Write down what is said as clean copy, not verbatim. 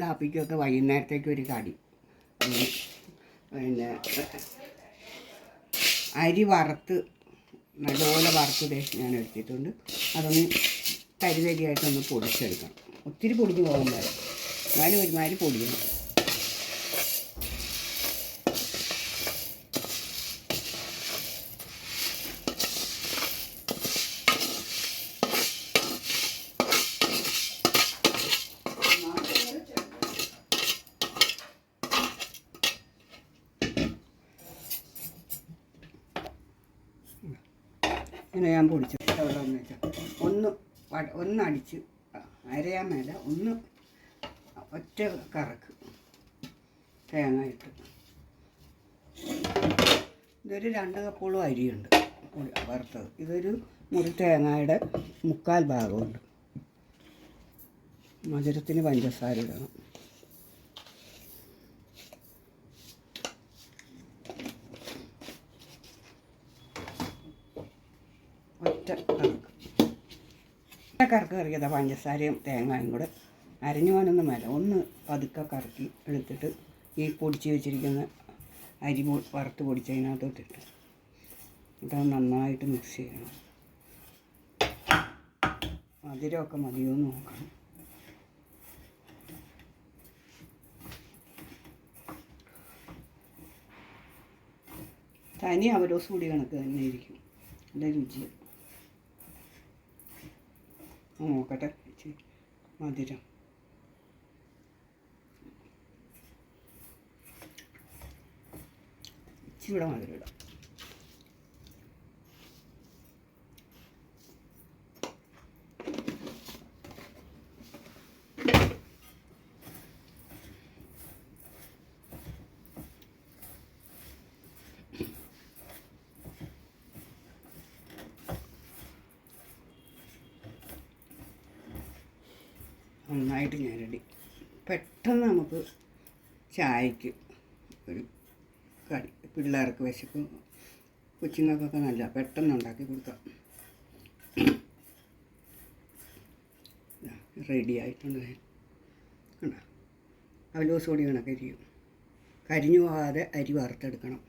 കാപ്പിക്കൊക്കെ വൈകുന്നേരത്തേക്ക് ഒരു കടി. പിന്നെ അരി വറുത്ത് നല്ലപോലെ വറുത്ത് ഞാൻ എടുത്തിട്ടുണ്ട്. അതൊന്ന് തരിതരിയായിട്ടൊന്ന് പൊടിച്ചെടുക്കണം. ഒത്തിരി പൊടിഞ്ഞ് പോകാൻ പാടില്ല, എന്നാലും ഒരുമാതിരി പൊടിയണം. ഇങ്ങനെ ഞാൻ പൊടിച്ചിട്ട് എവിടെയെന്ന് വെച്ചാൽ ഒന്നടിച്ച് അരയാൻ മേല ഒന്ന് ഒറ്റ കറക്ക് തേങ്ങ ഇട്ട്. ഇതൊരു 2 കപ്പോളം അരിയുണ്ട് വറുത്തത്. ഇതൊരു മുറി തേങ്ങയുടെ 3/4 ഭാഗമുണ്ട്. മധുരത്തിന് പഞ്ചസാര ഇടണം. ഒറ്റ കറക്ക് കറിയതാ പഞ്ചസാരയും തേങ്ങയും കൂടെ അരഞ്ഞു പോകാനൊന്നും വേണ്ട. ഒന്ന് പതുക്കെ കറക്കി എടുത്തിട്ട് ഈ പൊടിച്ച് വെച്ചിരിക്കുന്ന അരി വറുത്ത് പൊടിച്ചതിനകത്തോട്ടിട്ട് ഇട്ടത് നന്നായിട്ട് മിക്സ് ചെയ്യണം. മധുരമൊക്കെ മതിയോ എന്ന് നോക്കണം. തനി അവരോസ് കൂടി കണക്ക് തന്നെ ഇരിക്കും നല്ല രുചി. നോക്കട്ടെ മധുരം. ഇച്ചിരി മധുരം ഇടാം. നന്നായിട്ട് ഞെരടി പെട്ടെന്ന് നമുക്ക് ചായക്ക് ഒരു കടി, പിള്ളേർക്ക് വിശക്കും, കൊച്ചുങ്ങൾക്കൊക്കെ നല്ല പെട്ടെന്ന് ഉണ്ടാക്കി കൊടുക്കാം. റെഡി ആയിട്ടുണ്ട്. കണ്ടോ, അവലോസ് പൊടി കണക്ക് കരിഞ്ഞു പോകാതെ അരി വറുത്തെടുക്കണം.